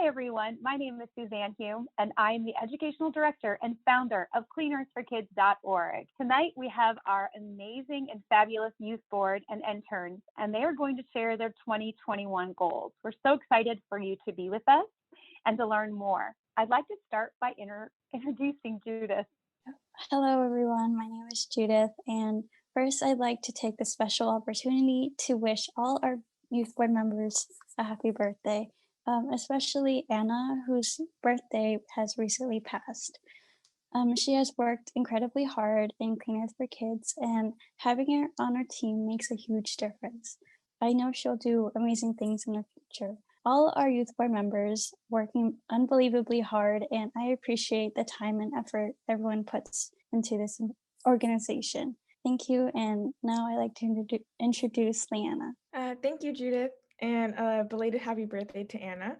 Hi, everyone. My name is Suzanne Hume, and I am the Educational Director and founder of CleanEarth4Kids.org. Tonight, we have our amazing and fabulous youth board and interns, and they are going to share their 2021 goals. We're so excited for you to be with us and to learn more. I'd like to start by introducing Judith. Hello, everyone. My name is Judith, and first, I'd like to take this special opportunity to wish all our youth board members a happy birthday, especially Anna, whose birthday has recently passed. She has worked incredibly hard in Clean Earth for Kids, and having her on our team makes a huge difference. I know she'll do amazing things in the future. All our youth board members working unbelievably hard, and I appreciate the time and effort everyone puts into this organization. Thank you, and now I'd like to introduce Leanna. Thank you, Judith, and belated happy birthday to Anna.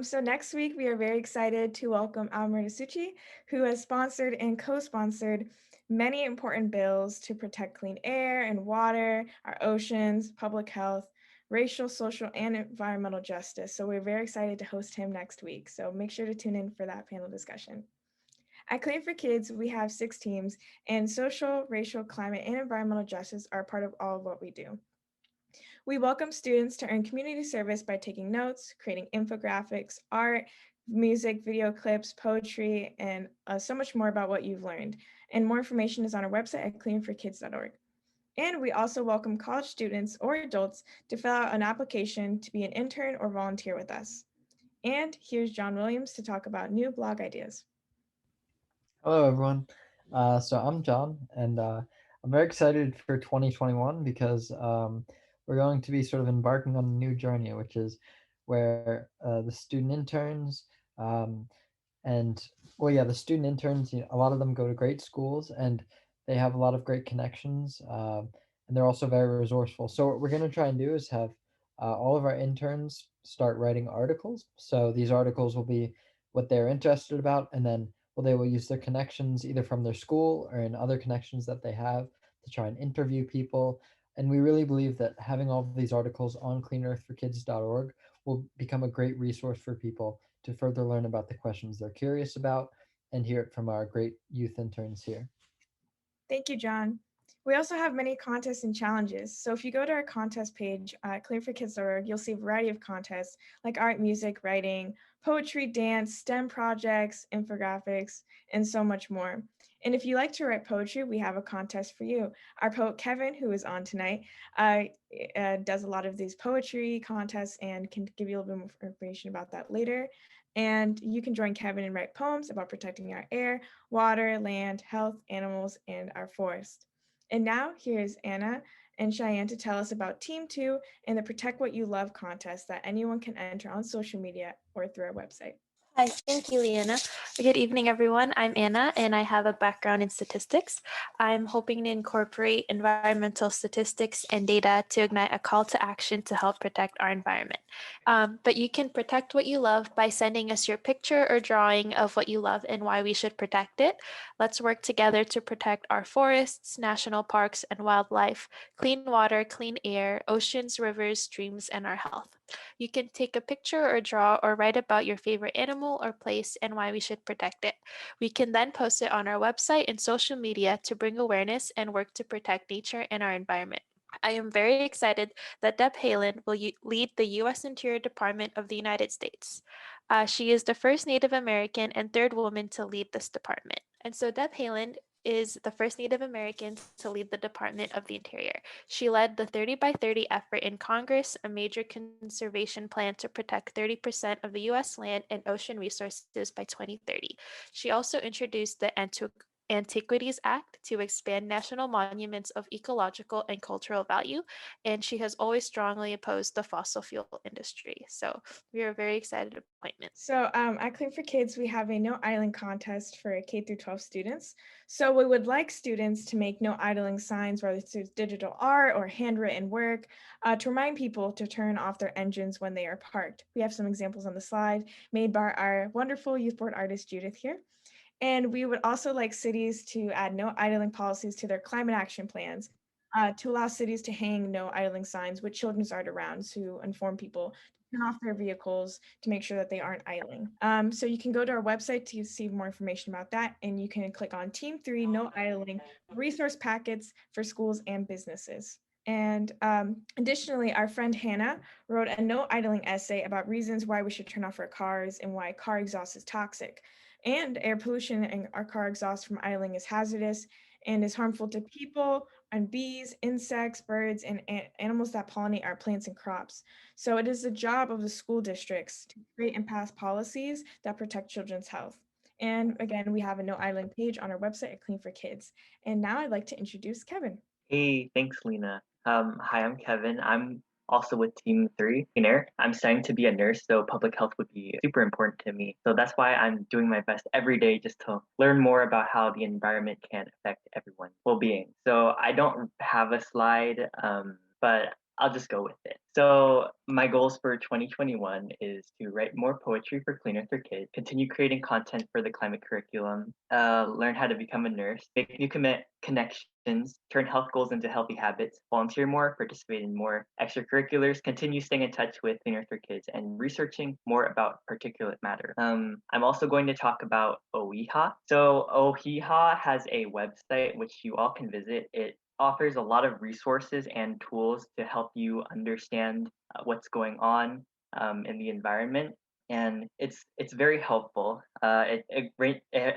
So next week, we are very excited to welcome Almerita Suchi, who has sponsored and co-sponsored many important bills to protect clean air and water, our oceans, public health, racial, social, and environmental justice. So we're very excited to host him next week. So make sure to tune in for that panel discussion. At Clean for Kids, we have 6 teams, and social, racial, climate, and environmental justice are part of all of what we do. We welcome students to earn community service by taking notes, creating infographics, art, music, video clips, poetry, and so much more about what you've learned. And more information is on our website at cleanforkids.org. And we also welcome college students or adults to fill out an application to be an intern or volunteer with us. And here's John Williams to talk about new blog ideas. Hello, everyone. So I'm John, and I'm very excited for 2021 because we're going to be sort of embarking on a new journey, which is where the student interns the student interns, a lot of them go to great schools and they have a lot of great connections, and they're also very resourceful. So what we're going to try and do is have all of our interns start writing articles. So these articles will be what they're interested about, and then they will use their connections either from their school or in other connections that they have to try and interview people. And we really believe that having all of these articles on cleanearth4kids.org will become a great resource for people to further learn about the questions they're curious about and hear it from our great youth interns here. Thank you, John. We also have many contests and challenges. So if you go to our contest page at cleanforkids.org, you'll see a variety of contests like art, music, writing, poetry, dance, STEM projects, infographics, and so much more. And if you like to write poetry, we have a contest for you. Our poet Kevin, who is on tonight, does a lot of these poetry contests and can give you a little bit more information about that later. And you can join Kevin and write poems about protecting our air, water, land, health, animals, and our forest. And now here's Anna and Cheyenne to tell us about Team 2 and the Protect What You Love contest that anyone can enter on social media or through our website. Hi, thank you, Leanna. Good evening, everyone. I'm Anna, and I have a background in statistics. I'm hoping to incorporate environmental statistics and data to ignite a call to action to help protect our environment. But you can protect what you love by sending us your picture or drawing of what you love and why we should protect it. Let's work together to protect our forests, national parks, and wildlife, clean water, clean air, oceans, rivers, streams, and our health. You can take a picture or draw or write about your favorite animal or place and why we should protect it. We can then post it on our website and social media to bring awareness and work to protect nature and our environment. I am very excited that Deb Haaland will lead the U.S. Interior Department of the United States. She is the first Native American and third woman to lead this department. And so Deb Haaland is the first Native American to lead the Department of the Interior. She led the 30 by 30 effort in Congress, a major conservation plan to protect 30% of the U.S. land and ocean resources by 2030. She also introduced the Antiquities Act to expand national monuments of ecological and cultural value, and she has always strongly opposed the fossil fuel industry. So we are very excited appointment. So at Clean for Kids, we have a no idling contest for K through 12 students. So we would like students to make no idling signs, whether it's digital art or handwritten work, to remind people to turn off their engines when they are parked. We have some examples on the slide made by our wonderful youth board artist, Judith, here. And we would also like cities to add no idling policies to their climate action plans, to allow cities to hang no idling signs with children's art around to inform people turn off their vehicles to make sure that they aren't idling. So you can go to our website to see more information about that, and you can click on Team 3, No Idling, resource packets for schools and businesses. And additionally, our friend Hannah wrote a no idling essay about reasons why we should turn off our cars and why car exhaust is toxic. And air pollution and our car exhaust from idling is hazardous and is harmful to people and bees, insects, birds, and animals that pollinate our plants and crops. So it is the job of the school districts to create and pass policies that protect children's health. And again, we have a no idling page on our website at Clean4Kids. And now I'd like to introduce Kevin. Hey, thanks, Lena. Hi, I'm Kevin. I'm also with Team 3 in Air. I'm studying to be a nurse, so public health would be super important to me. So that's why I'm doing my best every day just to learn more about how the environment can affect everyone's well-being. So I don't have a slide, but I'll just go with it. So my goals for 2021 is to write more poetry for CleanEarth4Kids, continue creating content for the climate curriculum, learn how to become a nurse, make new connections, turn health goals into healthy habits, volunteer more, participate in more extracurriculars, continue staying in touch with CleanEarth4Kids, and researching more about particulate matter. I'm also going to talk about OEHA. So OEHA has a website which you all can visit. It offers a lot of resources and tools to help you understand what's going on in the environment, and it's very helpful. It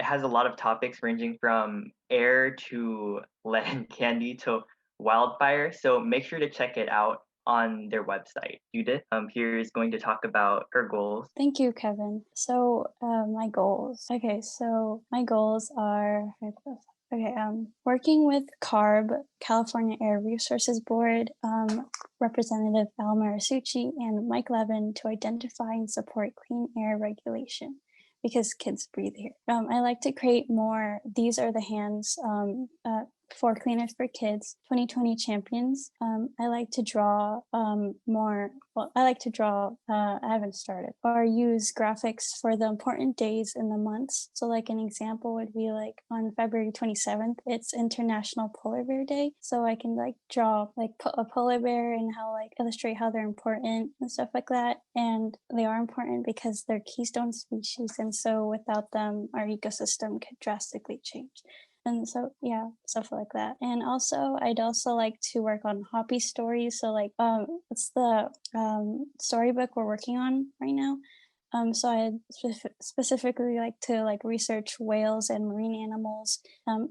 has a lot of topics ranging from air to lead and candy to wildfire. So make sure to check it out on their website. Judith here is going to talk about her goals. Thank you, Kevin. So my goals. Okay, so my goals are working with CARB, California Air Resources Board, Representative Al Marisucci and Mike Levin to identify and support clean air regulation because kids breathe here. I like to create more These Are the Hands for CleanEarth4Kids 2020 champions. I like to draw I haven't started, or use graphics for the important days in the months. So like an example would be like on February 27th, it's International Polar Bear Day. So I can like draw like a polar bear and how like illustrate how they're important and stuff like that. And they are important because they're keystone species. And so without them, our ecosystem could drastically change. And so, yeah, stuff like that. And also, I'd also like to work on hobby stories. So like, it's the storybook we're working on right now. So I'd specifically like to like research whales and marine animals,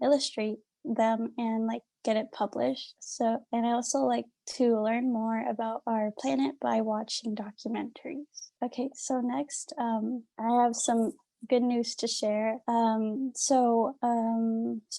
illustrate them and like get it published. So, and I also like to learn more about our planet by watching documentaries. Okay, so next, I have some good news to share. So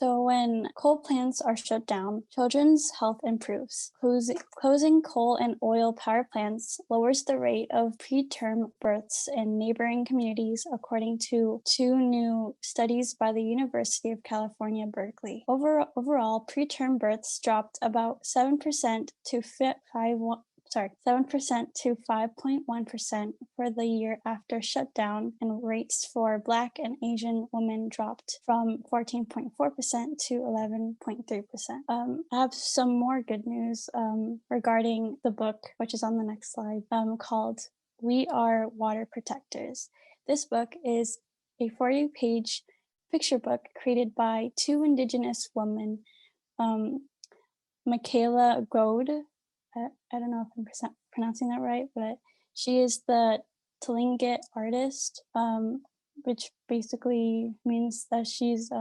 when coal plants are shut down, children's health improves. Closing coal and oil power plants lowers the rate of preterm births in neighboring communities, according to two new studies by the University of California, Berkeley. Overall, preterm births dropped about 7% to 5.1% for the year after shutdown, and rates for Black and Asian women dropped from 14.4% to 11.3%. I have some more good news regarding the book, which is on the next slide, called We Are Water Protectors. This book is a 40-page picture book created by two Indigenous women, Michaela Goad, I don't know if I'm pronouncing that right, but she is the Tlingit artist, which basically means that she's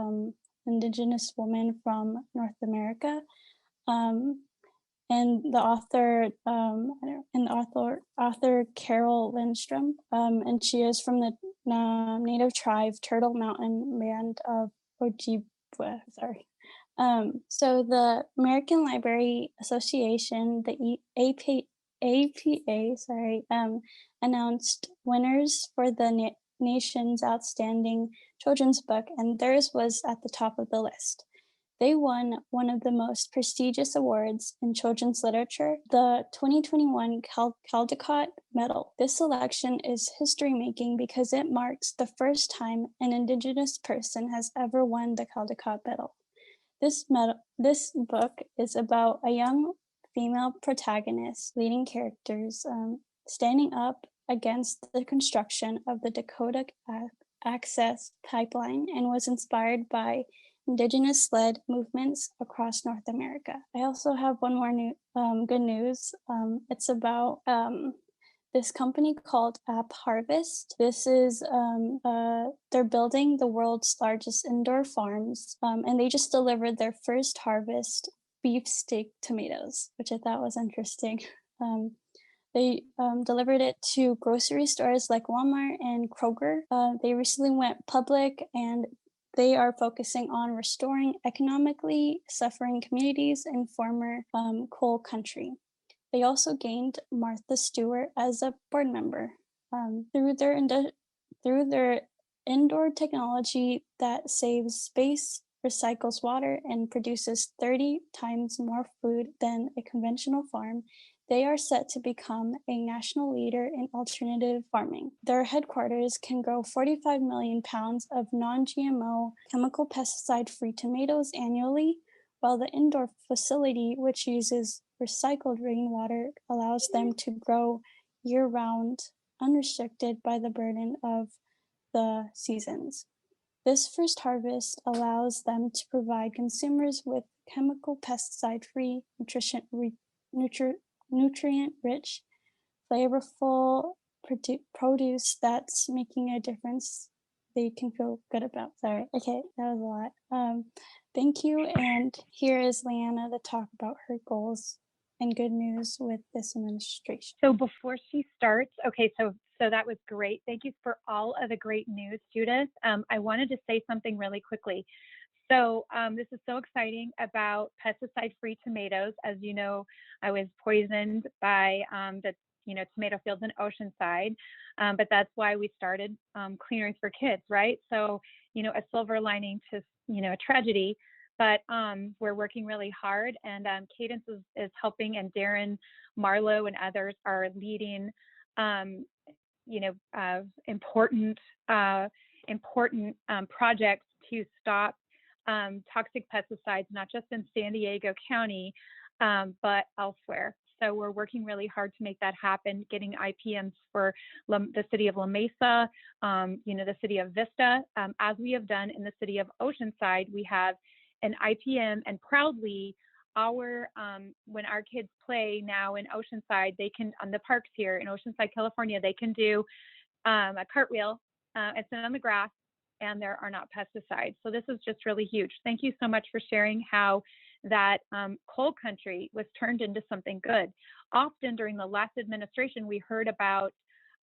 Indigenous woman from North America. And the author Carol Lindstrom, and she is from the native tribe Turtle Mountain Band of Ojibwe. Sorry. So the American Library Association, the APA, announced winners for the nation's outstanding children's book, and theirs was at the top of the list. They won one of the most prestigious awards in children's literature, the 2021 Caldecott Medal. This selection is history-making because it marks the first time an Indigenous person has ever won the Caldecott Medal. This book is about a young female protagonist, leading characters, standing up against the construction of the Dakota Access Pipeline and was inspired by indigenous-led movements across North America. I also have one more good news. It's about this company called App Harvest. This is, they're building the world's largest indoor farms, and they just delivered their first harvest beefsteak tomatoes, which I thought was interesting. They delivered it to grocery stores like Walmart and Kroger. They recently went public and they are focusing on restoring economically suffering communities in former coal country. They also gained Martha Stewart as a board member. Through their indoor technology that saves space, recycles water, and produces 30 times more food than a conventional farm, they are set to become a national leader in alternative farming. Their headquarters can grow 45 million pounds of non-GMO, chemical pesticide-free tomatoes annually, while the indoor facility, which uses recycled rainwater, allows them to grow year-round, unrestricted by the burden of the seasons. This first harvest allows them to provide consumers with chemical pesticide-free, nutrient-rich, flavorful produce that's making a difference they can feel good about. Sorry, okay, that was a lot. Thank you, and here is Leanna to talk about her goals and good news with this administration. So before she starts, okay, so that was great. Thank you for all of the great news, Judith. I wanted to say something really quickly. So this is so exciting about pesticide-free tomatoes. As you know, I was poisoned by the tomato fields in Oceanside, but that's why we started CleanEarth4Kids, right? So a silver lining to a tragedy, but we're working really hard, and Cadence is helping, and Darren Marlowe and others are leading important projects to stop toxic pesticides, not just in San Diego County, but elsewhere. So we're working really hard to make that happen, getting IPMs for the city of La Mesa, the city of Vista. As we have done in the city of Oceanside, we have an IPM, and proudly, when our kids play now in Oceanside, they can, on the parks here in Oceanside, California, they can do a cartwheel and sit on the grass, and there are not pesticides. So this is just really huge. Thank you so much for sharing how that coal country was turned into something good. Often during the last administration, we heard about,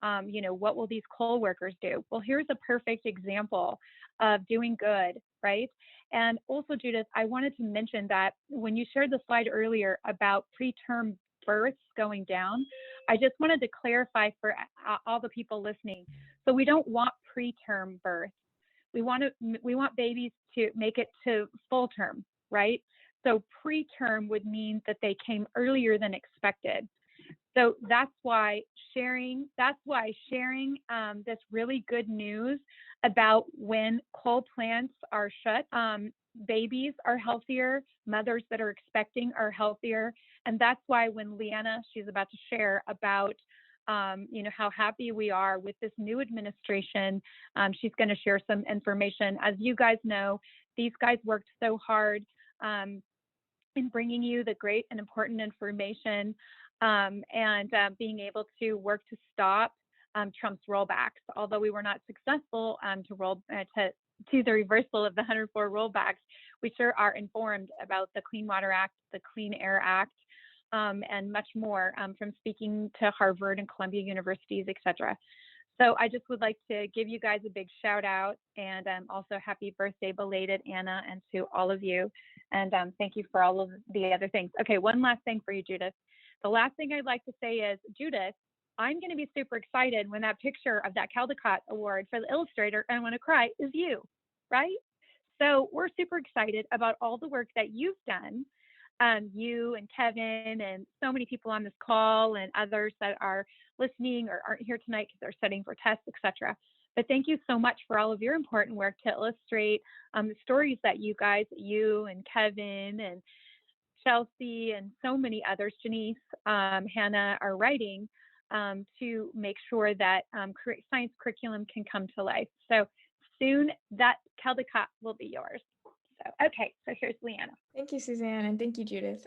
what will these coal workers do? Well, here's a perfect example of doing good, right? And also, Judith, I wanted to mention that when you shared the slide earlier about preterm births going down, I just wanted to clarify for all the people listening. So we don't want preterm birth. We want babies to make it to full term, right? So preterm would mean that they came earlier than expected. So that's why sharing this really good news about when coal plants are shut, babies are healthier, mothers that are expecting are healthier. And that's why when Leanna, she's about to share about how happy we are with this new administration, she's going to share some information. As you guys know, these guys worked so hard in bringing you the great and important information, and being able to work to stop Trump's rollbacks. Although we were not successful to the reversal of the 104 rollbacks, we sure are informed about the Clean Water Act, the Clean Air Act, and much more from speaking to Harvard and Columbia universities, etc. So I just would like to give you guys a big shout out, and also happy birthday belated, Anna, and to all of you. And thank you for all of the other things. Okay, one last thing for you, Judith. The last thing I'd like to say is, Judith, I'm going to be super excited when that picture of that Caldecott Award for the illustrator, I Want to Cry, is you, right? So we're super excited about all the work that you've done, you and Kevin and so many people on this call and others that are listening or aren't here tonight because they're studying for tests, etc. But thank you so much for all of your important work to illustrate the stories that you and Kevin and Chelsea and so many others, Janice, Hannah, are writing to make sure that science curriculum can come to life. So soon that Caldecott will be yours. So, okay, so here's Leanna. Thank you, Suzanne, and thank you, Judith.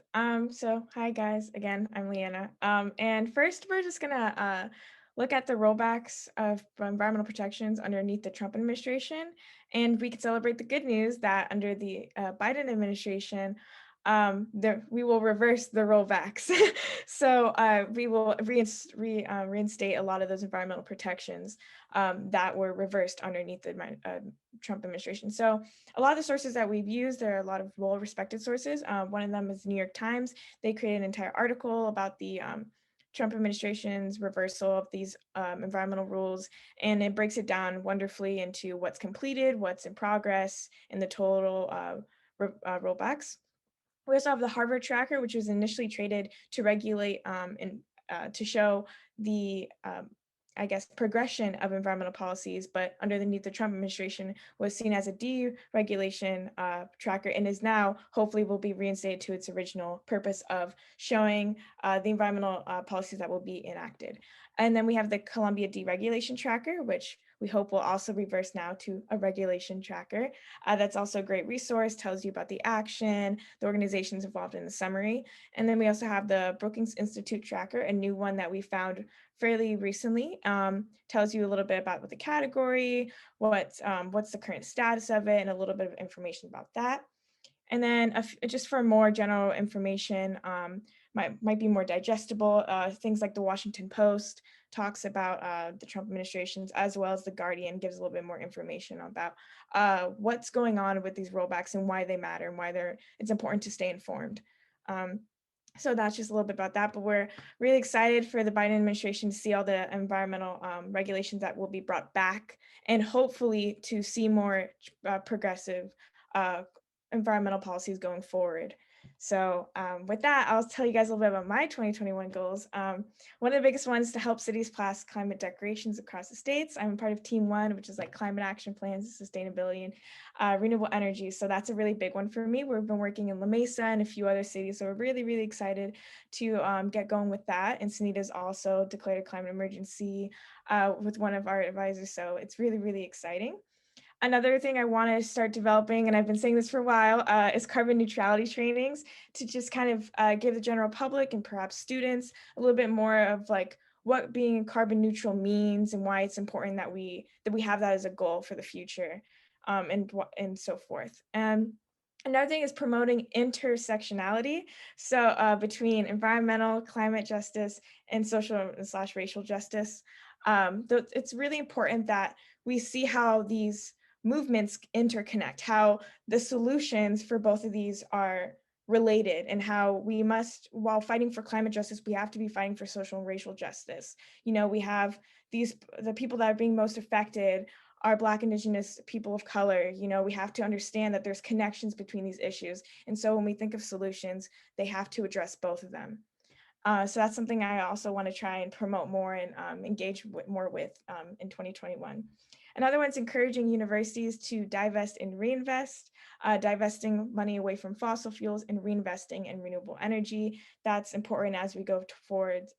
So hi guys, again, I'm Leanna. And first we're just gonna look at the rollbacks of environmental protections underneath the Trump administration, and we can celebrate the good news that under the Biden administration, we will reverse the rollbacks. So we will reinstate a lot of those environmental protections that were reversed underneath the Trump administration. So a lot of the sources that we've used, there are a lot of well-respected sources. One of them is New York Times. They created an entire article about the Trump administration's reversal of these environmental rules, and it breaks it down wonderfully into what's completed, what's in progress, and the total rollbacks. We also have the Harvard Tracker, which was initially created to regulate and to show the I guess, progression of environmental policies, but underneath the Trump administration was seen as a deregulation tracker, and is now hopefully will be reinstated to its original purpose of showing the environmental policies that will be enacted. And then we have the Columbia Deregulation Tracker, which we hope will also reverse now to a regulation tracker. That's also a great resource, tells you about the action, the organizations involved in the summary. And then we also have the Brookings Institute Tracker, a new one that we found fairly recently, tells you a little bit about what the category, what's the current status of it, and a little bit of information about that. And then just for more general information, might be more digestible, things like the Washington Post talks about the Trump administrations, as well as the Guardian gives a little bit more information about what's going on with these rollbacks and why they matter and why it's important to stay informed. So that's just a little bit about that, but we're really excited for the Biden administration to see all the environmental regulations that will be brought back, and hopefully to see more progressive environmental policies going forward. So with that, I'll tell you guys a little bit about my 2021 goals. One of the biggest ones is to help cities pass climate declarations across the states. I'm a part of Team 1, which is like climate action plans, sustainability, and renewable energy. So that's a really big one for me. We've been working in La Mesa and a few other cities. So we're really, really excited to get going with that. And Sunita's also declared a climate emergency with one of our advisors. So it's really, really exciting. Another thing I want to start developing, and I've been saying this for a while, is carbon neutrality trainings to just kind of give the general public and perhaps students a little bit more of like what being carbon neutral means and why it's important that we have that as a goal for the future, and so forth. And another thing is promoting intersectionality. So between environmental, climate justice, and social/racial justice. It's really important that we see how these movements interconnect, how the solutions for both of these are related, and how we must, while fighting for climate justice, we have to be fighting for social and racial justice. You know, we have the people that are being most affected are Black, Indigenous, people of color. You know, we have to understand that there's connections between these issues. And so when we think of solutions, they have to address both of them. So that's something I also want to try and promote more and engage more with in 2021. Another one's encouraging universities to divest and reinvest, divesting money away from fossil fuels and reinvesting in renewable energy. That's important as we go towards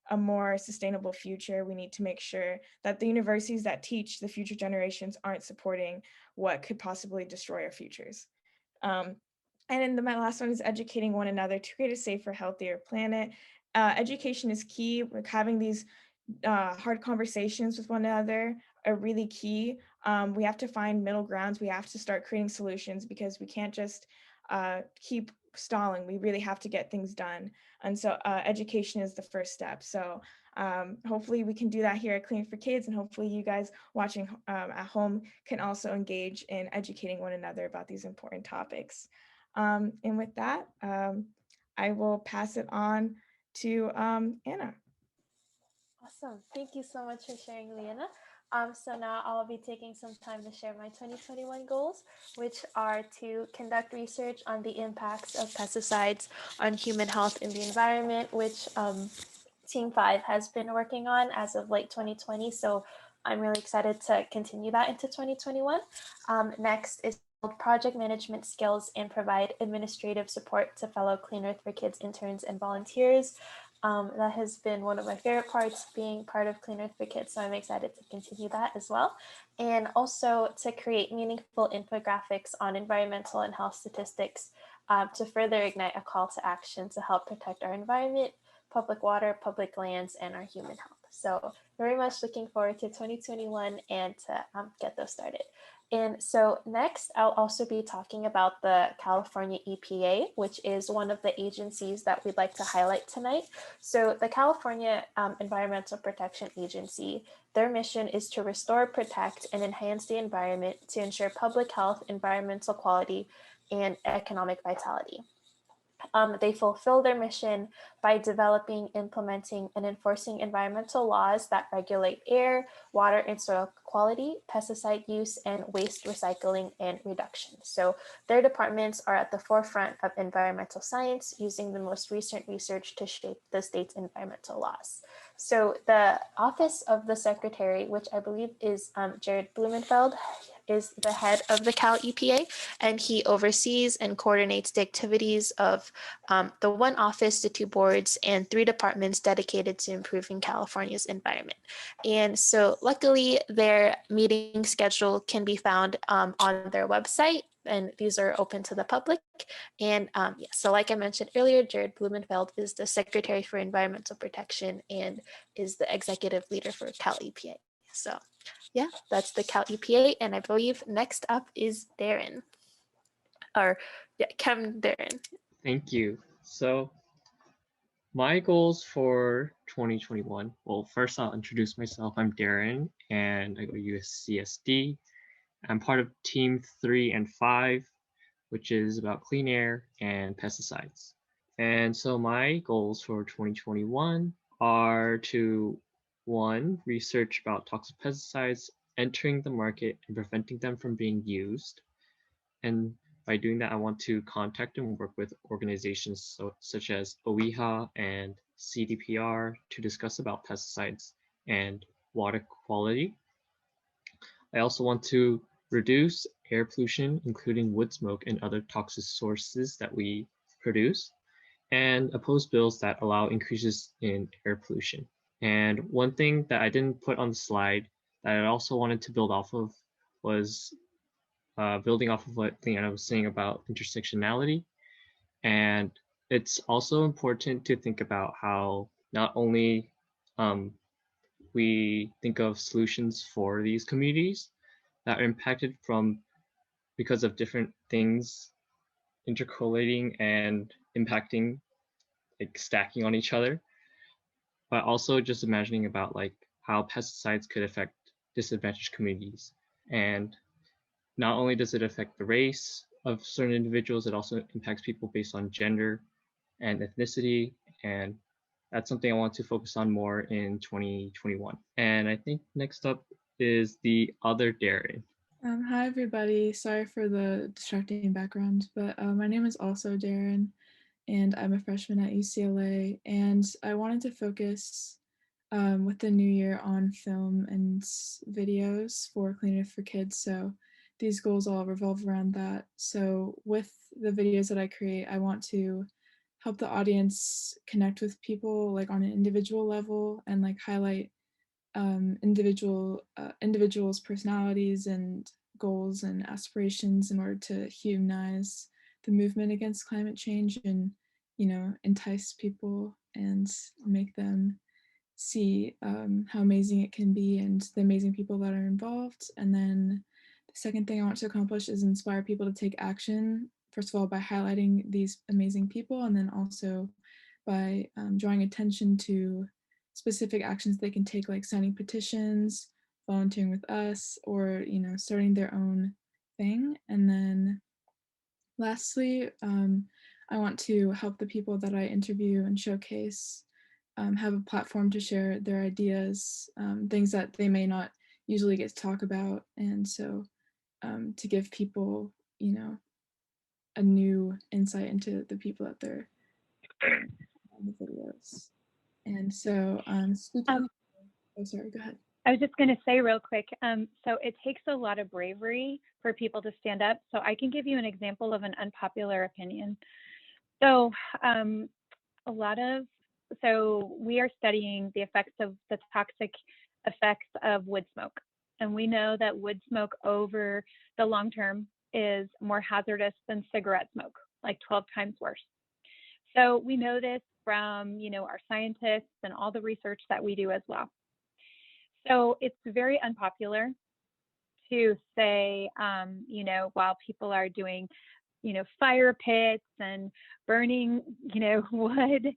a more sustainable future. We need to make sure that the universities that teach the future generations aren't supporting what could possibly destroy our futures. And then my last one is educating one another to create a safer, healthier planet. Education is key. Like having these hard conversations with one another are really key. We have to find middle grounds. We have to start creating solutions because we can't just keep stalling. We really have to get things done. And so education is the first step. So hopefully we can do that here at CleanEarth4Kids, and hopefully you guys watching at home can also engage in educating one another about these important topics. And with that, I will pass it on to Anna. Awesome. Thank you so much for sharing, Leanna. So now I'll be taking some time to share my 2021 goals, which are to conduct research on the impacts of pesticides on human health and the environment, which Team 5 has been working on as of late 2020. So I'm really excited to continue that into 2021. Next is build project management skills and provide administrative support to fellow CleanEarth4Kids interns and volunteers. That has been one of my favorite parts, being part of Clean Earth for Kids, so I'm excited to continue that as well. And also to create meaningful infographics on environmental and health statistics to further ignite a call to action to help protect our environment, public water, public lands, and our human health. So very much looking forward to 2021 and to get those started. And so next, I'll also be talking about the California EPA, which is one of the agencies that we'd like to highlight tonight. So the California Environmental Protection Agency, their mission is to restore, protect, and enhance the environment to ensure public health, environmental quality, and economic vitality. They fulfill their mission by developing, implementing, and enforcing environmental laws that regulate air, water, and soil quality, pesticide use, and waste recycling and reduction. So their departments are at the forefront of environmental science, using the most recent research to shape the state's environmental laws. So the Office of the Secretary, which I believe is Jared Blumenfeld, is the head of the Cal EPA, and he oversees and coordinates the activities of the one office, the two boards, and 3 departments dedicated to improving California's environment. And so luckily, their meeting schedule can be found on their website, and these are open to the public. And so like I mentioned earlier, Jared Blumenfeld is the Secretary for Environmental Protection and is the executive leader for Cal EPA. So yeah, that's the Cal EPA. And I believe next up is Darren. Darren. Thank you. So my goals for 2021, well, first I'll introduce myself. I'm Darren and I go to USCSD. I'm part of team 3 and 5, which is about clean air and pesticides. And so my goals for 2021 are to, 1, research about toxic pesticides entering the market and preventing them from being used. And by doing that, I want to contact and work with organizations such as OEHA and CDPR to discuss about pesticides and water quality. I also want to reduce air pollution, including wood smoke and other toxic sources that we produce, and oppose bills that allow increases in air pollution. And one thing that I didn't put on the slide that I also wanted to build off of was building off of what Leanna was saying about intersectionality. And it's also important to think about how not only we think of solutions for these communities that are impacted because of different things intercorrelating and impacting, like stacking on each other, but also just imagining about like how pesticides could affect disadvantaged communities. And not only does it affect the race of certain individuals, it also impacts people based on gender and ethnicity. And that's something I want to focus on more in 2021. And I think next up is the other Darren. Hi, everybody. Sorry for the distracting background, but my name is also Darren, and I'm a freshman at UCLA. And I wanted to focus with the new year on film and videos for CleanEarth4Kids. So these goals all revolve around that. So with the videos that I create, I want to help the audience connect with people like on an individual level and like highlight individuals' personalities and goals and aspirations in order to humanize the movement against climate change and, entice people and make them see how amazing it can be and the amazing people that are involved. And then the second thing I want to accomplish is inspire people to take action, first of all, by highlighting these amazing people, and then also by drawing attention to specific actions they can take, like signing petitions, volunteering with us, or, starting their own thing. And then lastly, I want to help the people that I interview and showcase have a platform to share their ideas, things that they may not usually get to talk about. And so to give people, a new insight into the people that they're on the videos. And so speaking oh, sorry, go ahead. I was just going to say real quick, so it takes a lot of bravery for people to stand up. So I can give you an example of an unpopular opinion. So a lot of So we are studying the effects of the toxic effects of wood smoke. And we know that wood smoke over the long term is more hazardous than cigarette smoke, like 12 times worse. So we know this from, our scientists and all the research that we do as well. So it's very unpopular to say, while people are doing, fire pits and burning, wood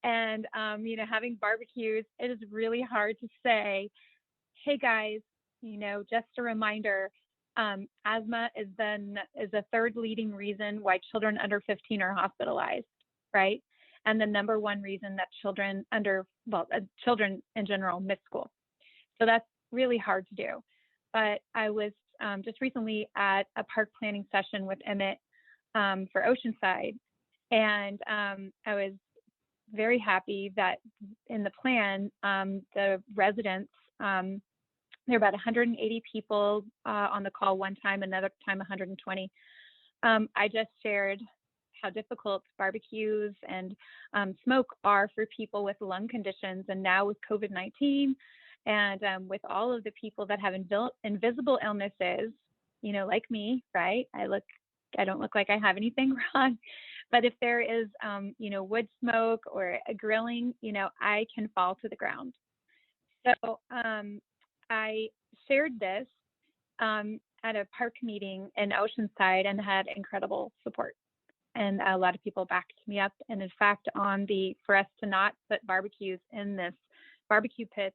and, having barbecues, it is really hard to say, hey guys, just a reminder, asthma is the third leading reason why children under 15 are hospitalized, right? And the number one reason that children in general miss school. So that's really hard to do. But I was just recently at a park planning session with Emmett for Oceanside. And I was very happy that in the plan, the residents, there were about 180 people on the call one time, another time 120. I just shared how difficult barbecues and smoke are for people with lung conditions. And now with COVID-19 and with all of the people that have invisible illnesses, like me, right? I don't look like I have anything wrong, but if there is, wood smoke or a grilling, I can fall to the ground. So I shared this at a park meeting in Oceanside and had incredible support. And a lot of people backed me up. And in fact, for us to not put barbecues in this barbecue pit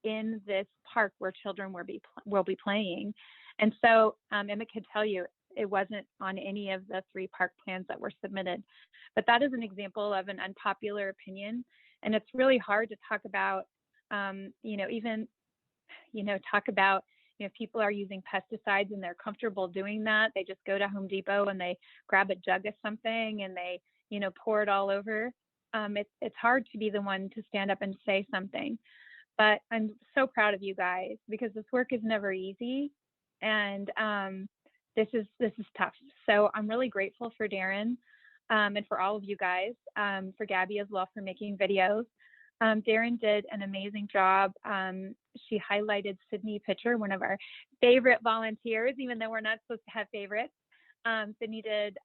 in this park where children will be playing. And so Emmett could tell you it wasn't on any of the 3 park plans that were submitted. But that is an example of an unpopular opinion. And it's really hard to talk about, talk about, if people are using pesticides and they're comfortable doing that, they just go to Home Depot and they grab a jug of something and they, pour it all over. It's hard to be the one to stand up and say something. But I'm so proud of you guys because this work is never easy. And this is tough. So I'm really grateful for Darren and for all of you guys, for Gabby as well for making videos. Darren did an amazing job. She highlighted Sydney Pitcher, one of our favorite volunteers, even though we're not supposed to have favorites. Sydney did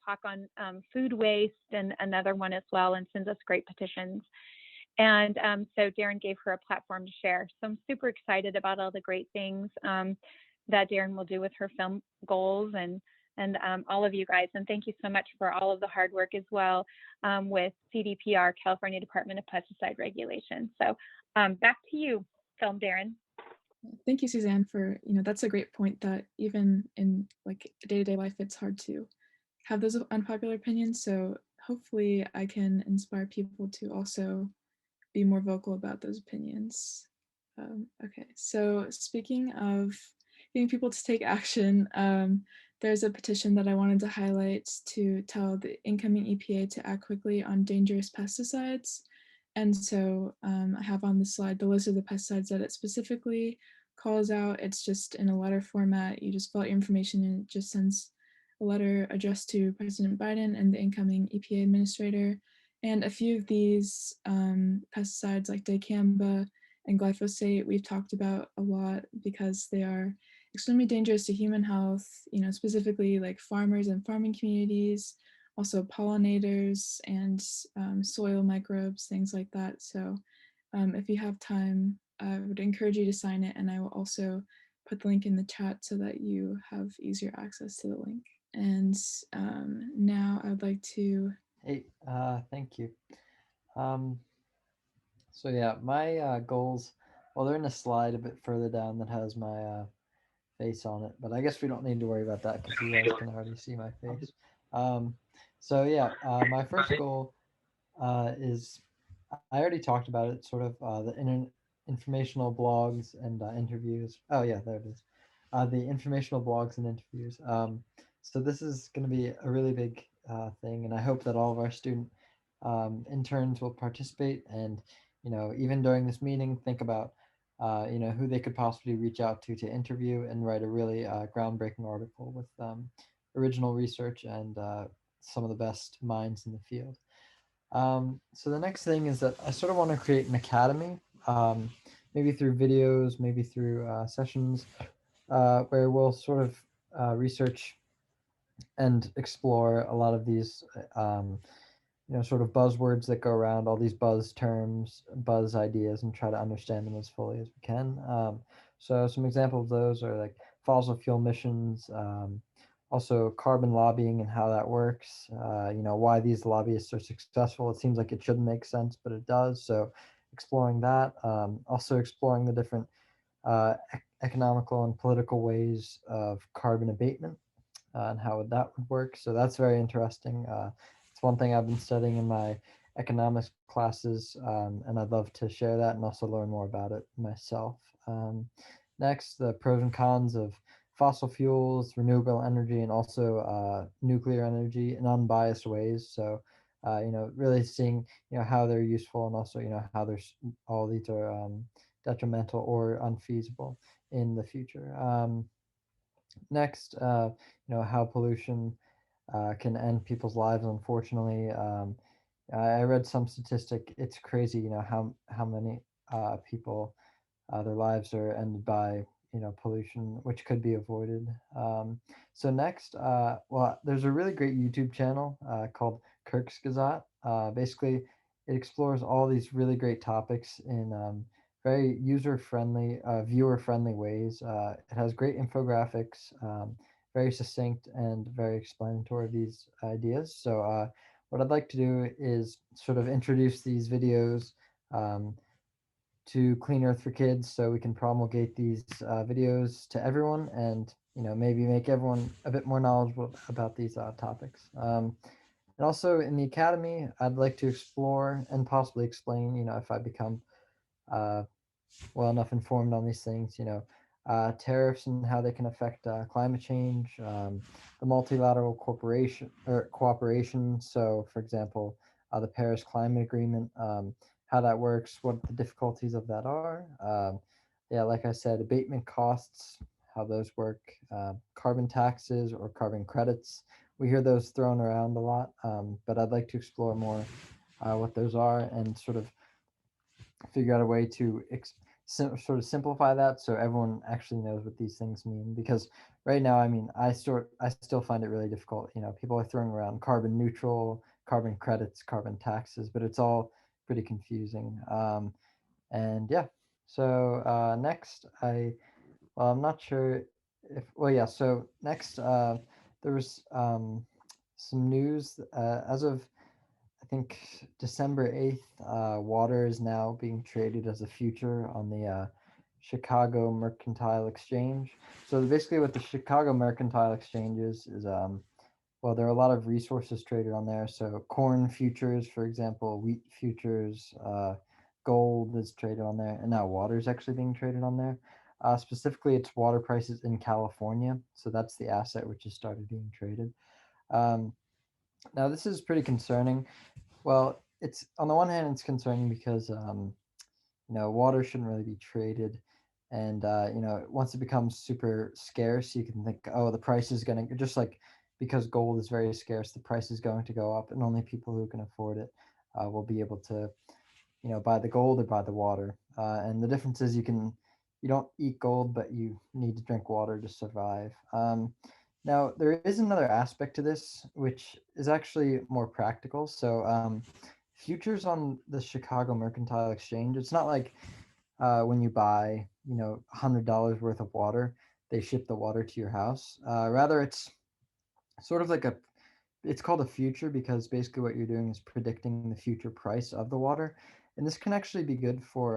talk on food waste and another one as well, and sends us great petitions. And so Darren gave her a platform to share. So I'm super excited about all the great things that Darren will do with her film goals and all of you guys. And thank you so much for all of the hard work as well with CDPR, California Department of Pesticide Regulation. So back to you, Film Darren. Thank you, Suzanne, for, that's a great point that even in like day-to-day life, it's hard to have those unpopular opinions. So hopefully I can inspire people to also be more vocal about those opinions. Okay, so speaking of getting people to take action, there's a petition that I wanted to highlight to tell the incoming EPA to act quickly on dangerous pesticides. And so I have on the slide the list of the pesticides that it specifically calls out. It's just in a letter format. You just fill out your information and it just sends a letter addressed to President Biden and the incoming EPA administrator. And a few of these pesticides like dicamba and glyphosate we've talked about a lot because they are extremely dangerous to human health, specifically like farmers and farming communities, also pollinators and soil microbes, things like that. So if you have time, I would encourage you to sign it, and I will also put the link in the chat so that you have easier access to the link. And now I'd like to... Hey, thank you. So yeah, my goals, well, they're in a slide a bit further down that has my face on it, but I guess we don't need to worry about that because you guys can already see my face. So yeah, my first goal is, I already talked about it, sort of the informational blogs and interviews. Oh yeah, there it is. The informational blogs and interviews. So this is going to be a really big thing, and I hope that all of our student interns will participate. And even during this meeting, think about who they could possibly reach out to interview and write a really groundbreaking article with original research and some of the best minds in the field. So the next thing is that I sort of want to create an academy, maybe through videos, maybe through sessions, where we'll sort of research and explore a lot of these, sort of buzzwords that go around, all these buzz terms, buzz ideas, and try to understand them as fully as we can. So some examples of those are like fossil fuel emissions, also carbon lobbying and how that works. Why these lobbyists are successful. It seems like it shouldn't make sense, but it does. So exploring that. Also exploring the different economical and political ways of carbon abatement and how that would work. So that's very interesting. It's one thing I've been studying in my economics classes, and I'd love to share that and also learn more about it myself. Next, the pros and cons of fossil fuels, renewable energy, and also nuclear energy in unbiased ways. So, really seeing how they're useful and also how there's all these are detrimental or unfeasible in the future. Next, how pollution can end people's lives. Unfortunately, I read some statistic. It's crazy, how many people their lives are ended by pollution, which could be avoided. So next, well, there's a really great YouTube channel called Kirk's Gazette. Basically, it explores all these really great topics in very user-friendly, viewer-friendly ways. It has great infographics, very succinct and very explanatory of these ideas. So what I'd like to do is sort of introduce these videos um, to Clean Earth for Kids so we can promulgate these videos to everyone and maybe make everyone a bit more knowledgeable about these topics. And also in the academy, I'd like to explore and possibly explain, if I become uh, well enough informed on these things, tariffs and how they can affect climate change, the multilateral corporation or cooperation. So, for example, the Paris Climate Agreement, how that works, what the difficulties of that are. Yeah, like I said, abatement costs, how those work, carbon taxes or carbon credits. We hear those thrown around a lot, but I'd like to explore more what those are and sort of figure out a way to sort of simplify that so everyone actually knows what these things mean. Because right now, I mean, I still find it really difficult. People are throwing around carbon neutral, carbon credits, carbon taxes, but it's all pretty confusing. And yeah, so next, I'm not sure if, well, yeah, so next, there was some news as of I think December 8th, water is now being traded as a future on the Chicago Mercantile Exchange. So basically, what the Chicago Mercantile Exchange is, well, there are a lot of resources traded on there. So corn futures, for example, wheat futures, gold is traded on there, and now water is actually being traded on there. Specifically, it's water prices in California. So that's the asset which has started being traded. Um, Now, this is pretty concerning. Well, it's on the one hand, it's concerning because water shouldn't really be traded, and once it becomes super scarce, you can think, oh, the price is gonna just like because gold is very scarce, the price is going to go up, and only people who can afford it will be able to buy the gold or buy the water. And the difference is you don't eat gold, but you need to drink water to survive. Now, there is another aspect to this, which is actually more practical. So, futures on the Chicago Mercantile Exchange, it's not like when you buy, $100 worth of water, they ship the water to your house. Rather, it's sort of like it's called a future because basically what you're doing is predicting the future price of the water. And this can actually be good for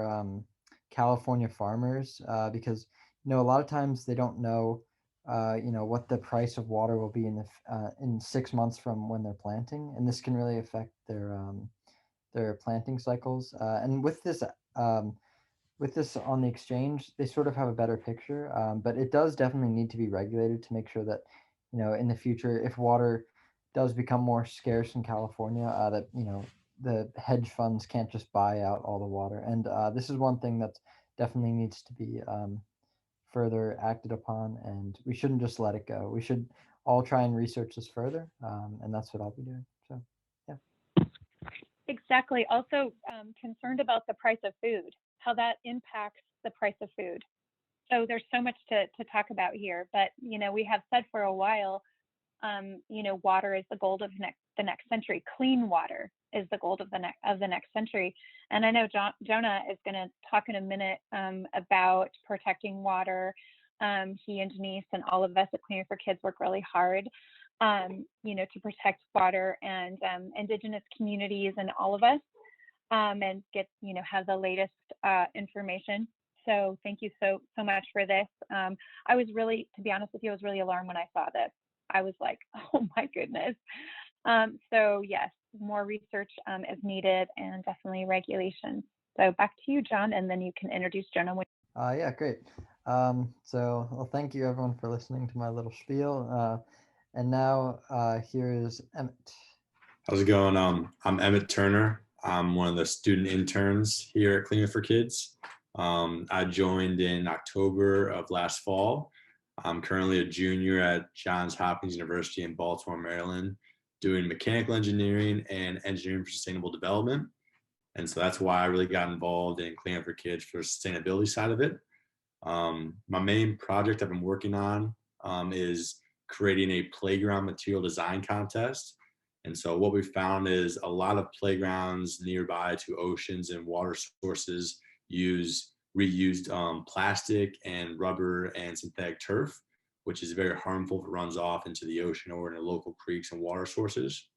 California farmers because, a lot of times they don't know, what the price of water will be in 6 months from when they're planting. And this can really affect their planting cycles. And with this on the exchange, they sort of have a better picture. But it does definitely need to be regulated to make sure that, in the future, if water does become more scarce in California, that the hedge funds can't just buy out all the water. And this is one thing that definitely needs to be further acted upon, and we shouldn't just let it go. We should all try and research this further, and that's what I'll be doing. So, yeah. exactly. Also concerned about the price of food, how that impacts the price of food. So there's so much to talk about here, but we have said for a while, water is the gold of the next century. Clean water is the gold of the next century. And I know Jonah is going to talk in a minute about protecting water. He and Denise and all of us at CleanEarth4Kids work really hard, to protect water and Indigenous communities and all of us, and get have the latest information. So thank you so much for this. I was really, to be honest with you, I was really alarmed when I saw this. I was like, oh my goodness. So yes, more research is needed, and definitely regulations. So back to you, John, and then you can introduce Jonah. Yeah, great. Well, thank you everyone for listening to my little spiel. And now here is Emmett. How's it going? I'm Emmett Turner. I'm one of the student interns here at CleanEarth4Kids. I joined in October of last fall. I'm currently a junior at Johns Hopkins University in Baltimore, Maryland, doing mechanical engineering and engineering for sustainable development. And so that's why I really got involved in CleanEarth4Kids for the sustainability side of it. My main project I've been working on is creating a playground material design contest. And so what we found is a lot of playgrounds nearby to oceans and water sources use reused plastic and rubber and synthetic turf, which is very harmful if it runs off into the ocean or into local creeks and water sources.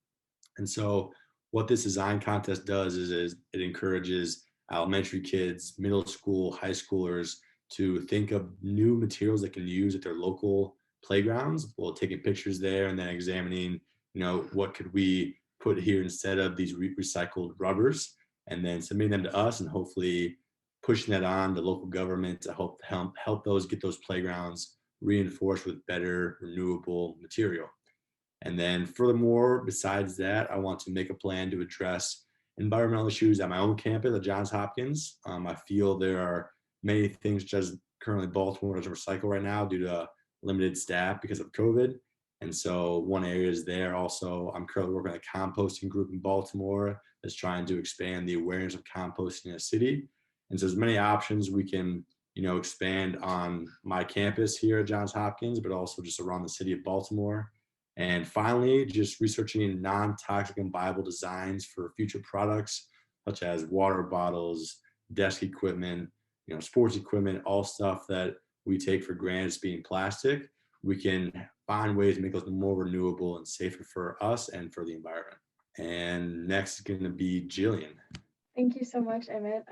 And so what this design contest does is it encourages elementary kids, middle school, high schoolers to think of new materials they can use at their local playgrounds, while taking pictures there and then examining, what could we put here instead of these recycled rubbers, and then submitting them to us, and hopefully pushing that on to local government to help those get those playgrounds reinforced with better renewable material. And then furthermore, besides that, I want to make a plan to address environmental issues at my own campus at Johns Hopkins. I feel there are many things just currently Baltimore doesn't recycle right now due to limited staff because of COVID. And so one area is there. Also, I'm currently working at a composting group in Baltimore that's trying to expand the awareness of composting in a city. And so there's many options we can, expand on my campus here at Johns Hopkins, but also just around the city of Baltimore. And finally, just researching non-toxic and viable designs for future products, such as water bottles, desk equipment, sports equipment, all stuff that we take for granted as being plastic. We can find ways to make those more renewable and safer for us and for the environment. And next is going to be Jillian. Thank you so much, Emmett.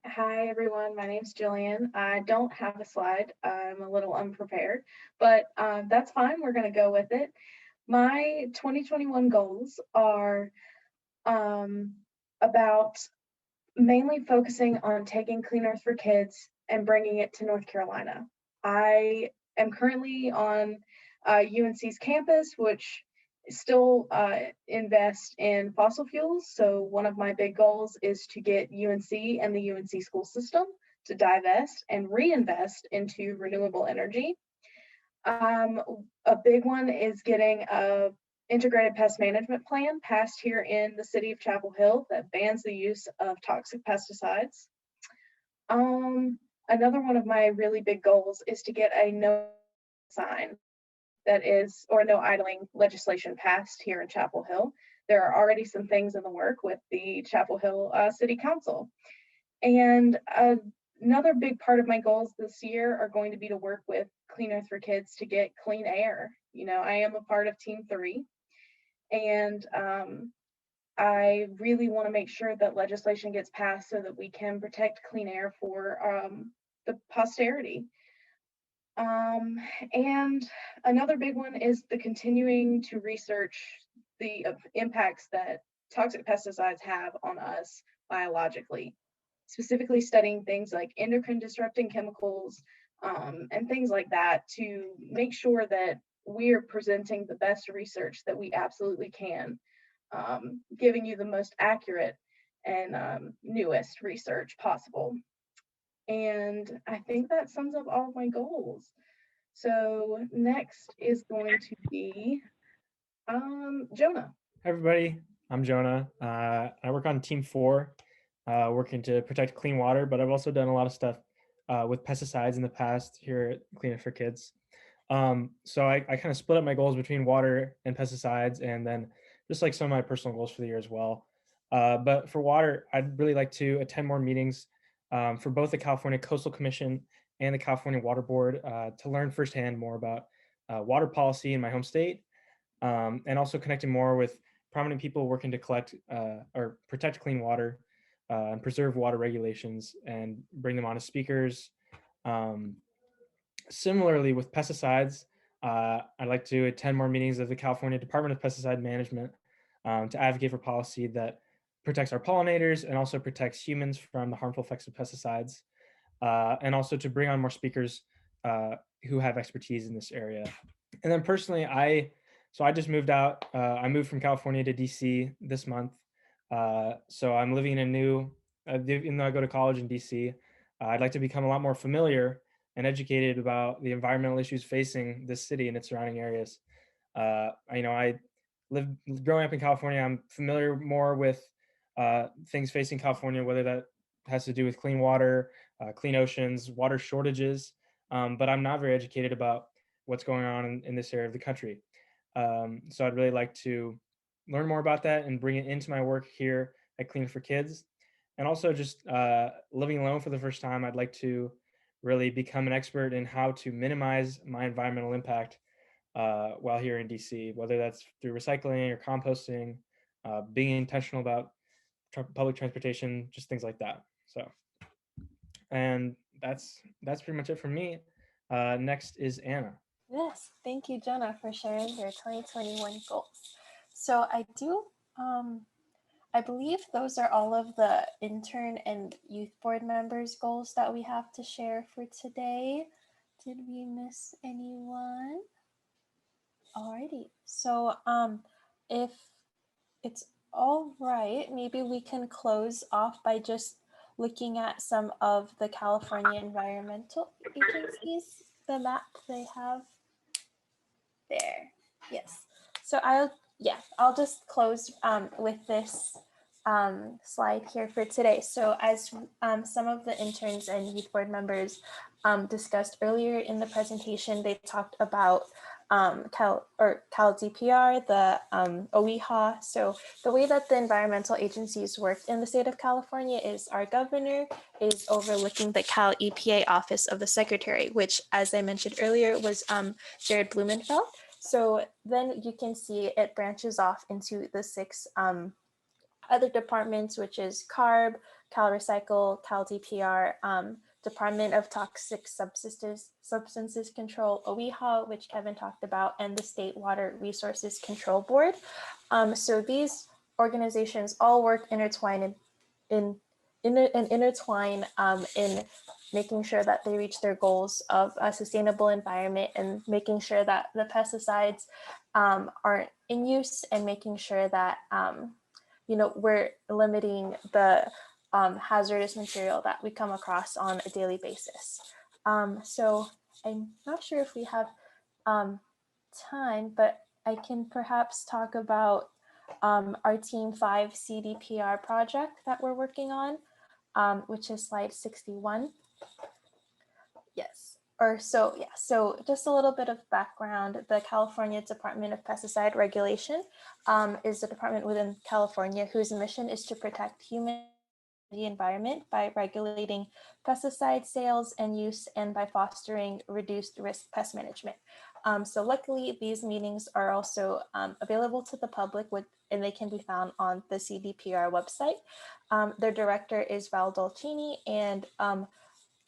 Hi, everyone. My name's Jillian. I don't have a slide. I'm a little unprepared, but that's fine. We're going to go with it. My 2021 goals are about mainly focusing on taking CleanEarth4Kids and bringing it to North Carolina. I am currently on UNC's campus, which still invest in fossil fuels. So one of my big goals is to get UNC and the UNC school system to divest and reinvest into renewable energy. A big one is getting a integrated pest management plan passed here in the city of Chapel Hill that bans the use of toxic pesticides. Another one of my really big goals is to get a no sign or no idling legislation passed here in Chapel Hill. There are already some things in the work with the Chapel Hill City Council. And another big part of my goals this year are going to be to work with CleanEarth4Kids to get clean air. I am a part of Team 3, and I really want to make sure that legislation gets passed so that we can protect clean air for the posterity. And another big one is the continuing to research the impacts that toxic pesticides have on us biologically, specifically studying things like endocrine disrupting chemicals and things like that to make sure that we are presenting the best research that we absolutely can, giving you the most accurate and newest research possible. And I think that sums up all of my goals. So next is going to be Jonah. Hi, everybody. I'm Jonah. I work on Team 4, working to protect clean water, but I've also done a lot of stuff with pesticides in the past here at CleanEarth4Kids. So I kind of split up my goals between water and pesticides, and then just like some of my personal goals for the year as well. But for water, I'd really like to attend more meetings for both the California Coastal Commission and the California Water Board to learn firsthand more about water policy in my home state, and also connecting more with prominent people working to collect or protect clean water and preserve water regulations and bring them on as speakers. Um, Similarly, with pesticides, I'd like to attend more meetings of the California Department of Pesticide Management to advocate for policy that protects our pollinators and also protects humans from the harmful effects of pesticides, and also to bring on more speakers who have expertise in this area. And then personally, I just moved out. I moved from California to DC this month. So I'm living in a new, even though I go to college in DC, I'd like to become a lot more familiar and educated about the environmental issues facing this city and its surrounding areas. I growing up in California, I'm familiar more with things facing California, whether that has to do with clean water, clean oceans, water shortages, but I'm not very educated about what's going on in this area of the country. So I'd really like to learn more about that and bring it into my work here at CleanEarth4Kids. And also just living alone for the first time, I'd like to really become an expert in how to minimize my environmental impact while here in DC, whether that's through recycling or composting, being intentional about public transportation, just things like that. So, and that's pretty much it from me. Next is Anna. Yes, thank you, Jonah, for sharing your 2021 goals. So I believe those are all of the intern and youth board members' goals that we have to share for today. Did we miss anyone? Alrighty, so if it's all right, maybe we can close off by just looking at some of the California environmental agencies, the map they have there. Yes. So I'll just close with this slide here for today. So as some of the interns and youth board members discussed earlier in the presentation, they talked about Cal DPR, the OEHA. So the way that the environmental agencies work in the state of California is our governor is overlooking the Cal EPA office of the secretary, which, as I mentioned earlier, was Jared Blumenfeld. So then you can see it branches off into the 6 other departments, which is CARB, Cal Recycle, Cal DPR, Department of Toxic Substances Control, OEHA, which Kevin talked about, and the State Water Resources Control Board. So these organizations all work intertwine in making sure that they reach their goals of a sustainable environment and making sure that the pesticides aren't in use and making sure that we're limiting the hazardous material that we come across on a daily basis. So I'm not sure if we have time, but I can perhaps talk about our Team 5 CDPR project that we're working on, which is slide 61. Yes. So just a little bit of background. The California Department of Pesticide Regulation is a department within California whose mission is to protect human the environment by regulating pesticide sales and use and by fostering reduced risk pest management. So luckily, these meetings are also available to the public and they can be found on the CDPR website. Their director is Val Dolcini, and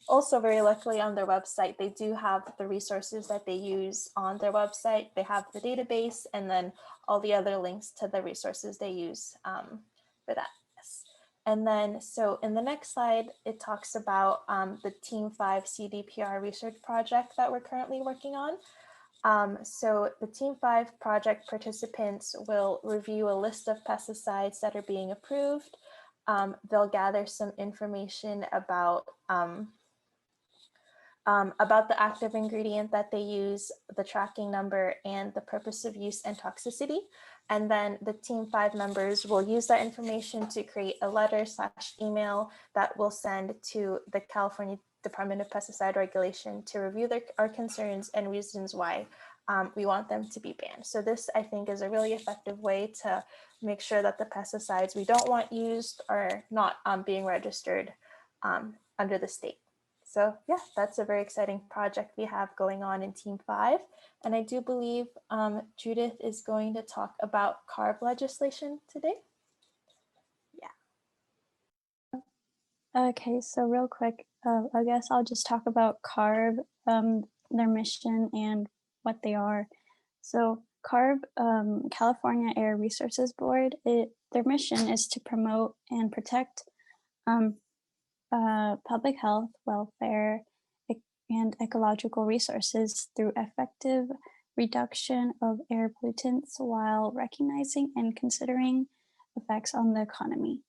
also very luckily on their website, they do have the resources that they use on their website. They have the database and then all the other links to the resources they use for that. Yes. And then, so in the next slide, it talks about the Team 5 CDPR research project that we're currently working on. So the Team 5 project participants will review a list of pesticides that are being approved. They'll gather some information about about the active ingredient that they use, the tracking number, and the purpose of use and toxicity. And then the Team 5 members will use that information to create a letter/email that will send to the California Department of Pesticide Regulation to review our concerns and reasons why we want them to be banned. So this, I think, is a really effective way to make sure that the pesticides we don't want used are not being registered under the state. So yeah, that's a very exciting project we have going on in Team 5. And I do believe Judith is going to talk about CARB legislation today. Yeah. Okay, so real quick, I guess I'll just talk about CARB, their mission and what they are. So CARB, California Air Resources Board, their mission is to promote and protect public health, welfare, and ecological resources through effective reduction of air pollutants while recognizing and considering effects on the economy.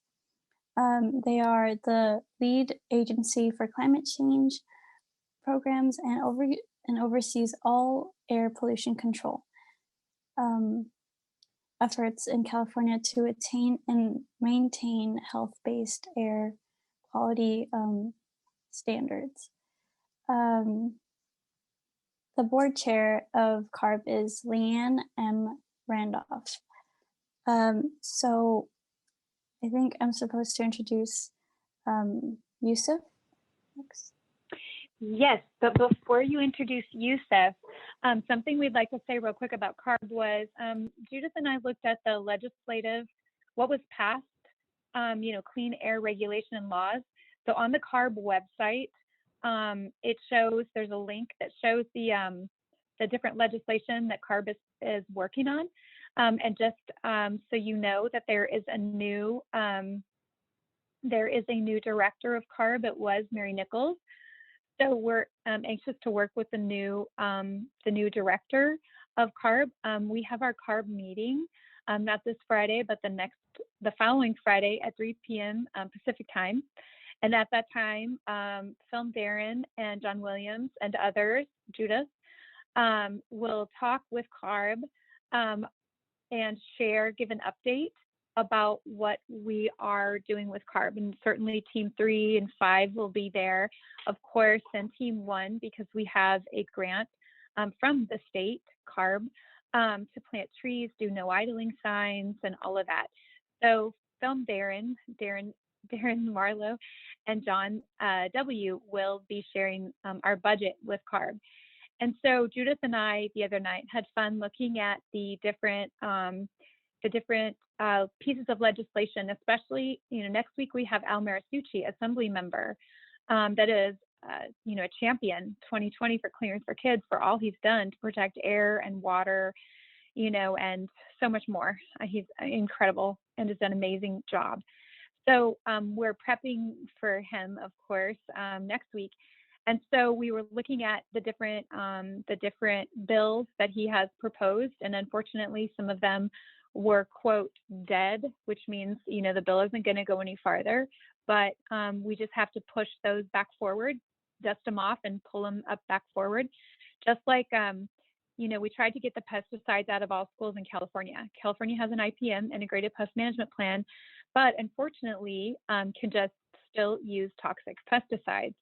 They are the lead agency for climate change programs and oversees all air pollution control efforts in California to attain and maintain health-based air quality standards. The board chair of CARB is Leanne M. Randolph. So I think I'm supposed to introduce Yusuf next. Yes, but before you introduce Yusuf, something we'd like to say real quick about CARB was Judith and I looked at the legislative, what was passed, clean air regulation and laws. So on the CARB website, it shows, there's a link that shows the different legislation that CARB is working on. And just so you know that there is a new director of CARB. It was Mary Nichols. So we're anxious to work with the new director of CARB. We have our CARB meeting, not this Friday, but the following Friday at 3 p.m. Pacific time. And at that time, Phil Darren and John Williams and others, Judith, will talk with CARB and give an update about what we are doing with CARB. And certainly Team 3 and 5 will be there, of course, and Team 1, because we have a grant from the state, CARB, to plant trees, do no idling signs, and all of that. So Phil Darren Marlowe, and John W. will be sharing our budget with CARB. And so Judith and I the other night had fun looking at the different pieces of legislation, especially, next week we have Al Marisucci, Assembly member, that is, a champion 2020 for CleanEarth4Kids for all he's done to protect air and water, and so much more. He's incredible and has done an amazing job. So we're prepping for him, of course, next week. And so we were looking at the different bills that he has proposed, and unfortunately, some of them were, quote, dead, which means, the bill isn't going to go any farther, but we just have to push those back forward, dust them off and pull them up back forward. Just like, we tried to get the pesticides out of all schools in California. California has an IPM, Integrated Pest Management Plan, but unfortunately can just still use toxic pesticides.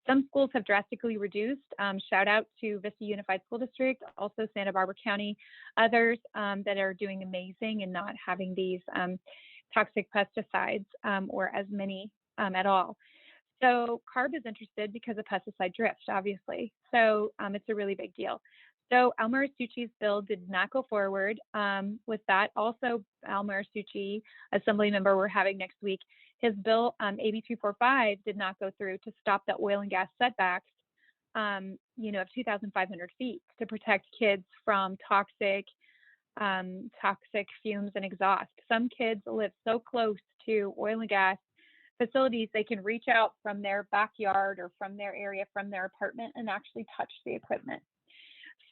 Some schools have drastically reduced. Shout out to Vista Unified School District, also Santa Barbara County, others that are doing amazing and not having these toxic pesticides or as many at all. So CARB is interested because of pesticide drift, obviously. So it's a really big deal. So Al Marisucci's bill did not go forward with that. Also, Al Marisucci, Assembly member we're having next week, his bill, AB 245, did not go through to stop the oil and gas setbacks, of 2,500 feet to protect kids from toxic fumes and exhaust. Some kids live so close to oil and gas facilities, they can reach out from their backyard or from their area, from their apartment, and actually touch the equipment.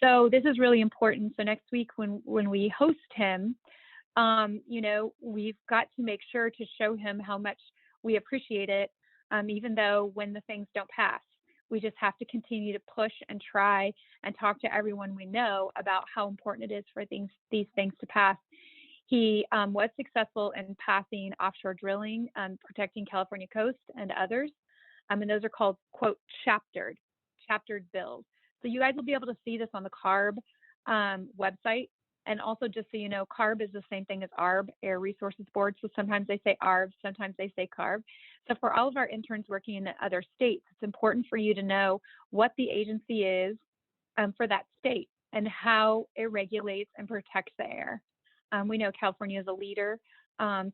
So this is really important. So next week when we host him, we've got to make sure to show him how much we appreciate it, even though when the things don't pass. We just have to continue to push and try and talk to everyone we know about how important it is for these things to pass. He was successful in passing offshore drilling, protecting California coast and others. And those are called, quote, chaptered bills. So you guys will be able to see this on the CARB website. And also, just so you know, CARB is the same thing as ARB, Air Resources Board. So sometimes they say ARB, sometimes they say CARB. So for all of our interns working in other states, it's important for you to know what the agency is for that state and how it regulates and protects the air. We know California is a leader,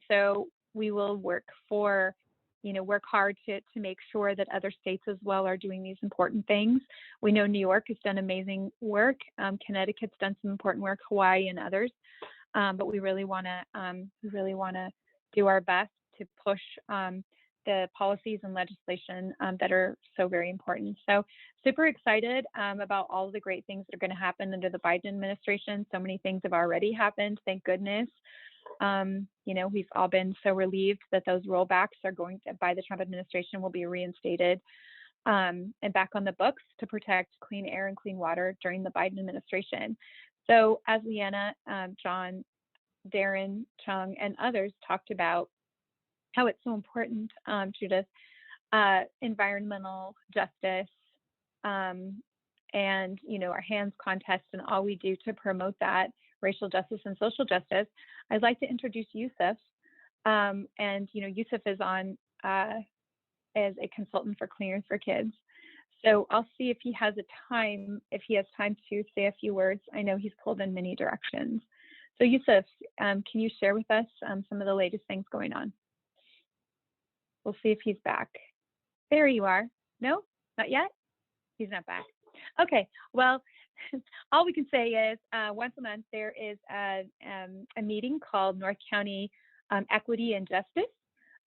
so we will work hard to make sure that other states as well are doing these important things. We know New York has done amazing work. Connecticut's done some important work, Hawaii and others. But we really want to do our best to push the policies and legislation that are so very important. So super excited about all of the great things that are going to happen under the Biden administration. So many things have already happened, thank goodness. We've all been so relieved that those rollbacks by the Trump administration will be reinstated and back on the books to protect clean air and clean water during the Biden administration. So as Leanna, John, Darren, Chung, and others talked about how it's so important, Judith, environmental justice, and our hands contest and all we do to promote that, racial justice and social justice. I'd like to introduce Yusuf. Yusuf is on as a consultant for CleanEarth4Kids. So I'll see if he has time to say a few words. I know he's pulled in many directions. So Yusuf, can you share with us some of the latest things going on? We'll see if he's back. There you are. No, not yet? He's not back. Okay, well, all we can say is once a month there is a meeting called North County Equity and Justice,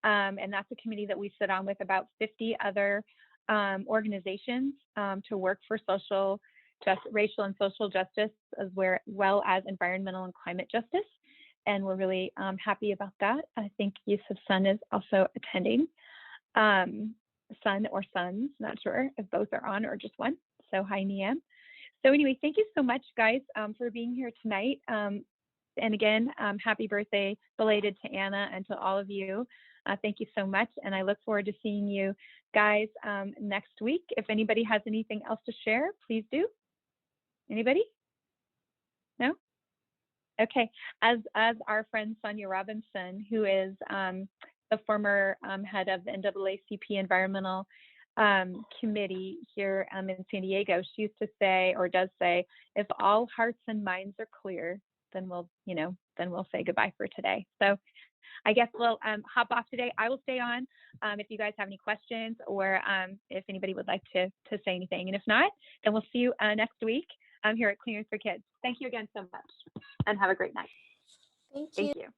and that's a committee that we sit on with about 50 other organizations to work for racial and social justice, as well as environmental and climate justice. And we're really happy about that. I think Yusuf's son is also attending. Son or sons, not sure if both are on or just one. So hi, Niam. So anyway, thank you so much, guys, for being here tonight. And again, happy birthday belated to Anna and to all of you. Thank you so much. And I look forward to seeing you guys next week. If anybody has anything else to share, please do. Anybody? No? Okay. As our friend Sonia Robinson, who is the former head of the NAACP Environmental Committee here in San Diego, she used to say, or does say, if all hearts and minds are clear, then we'll say goodbye for today. So I guess we'll hop off today. I will stay on if you guys have any questions or if anybody would like to say anything. And if not, then we'll see you next week here at CleanEarth4Kids. Thank you again so much and have a great night. Thank you. Thank you.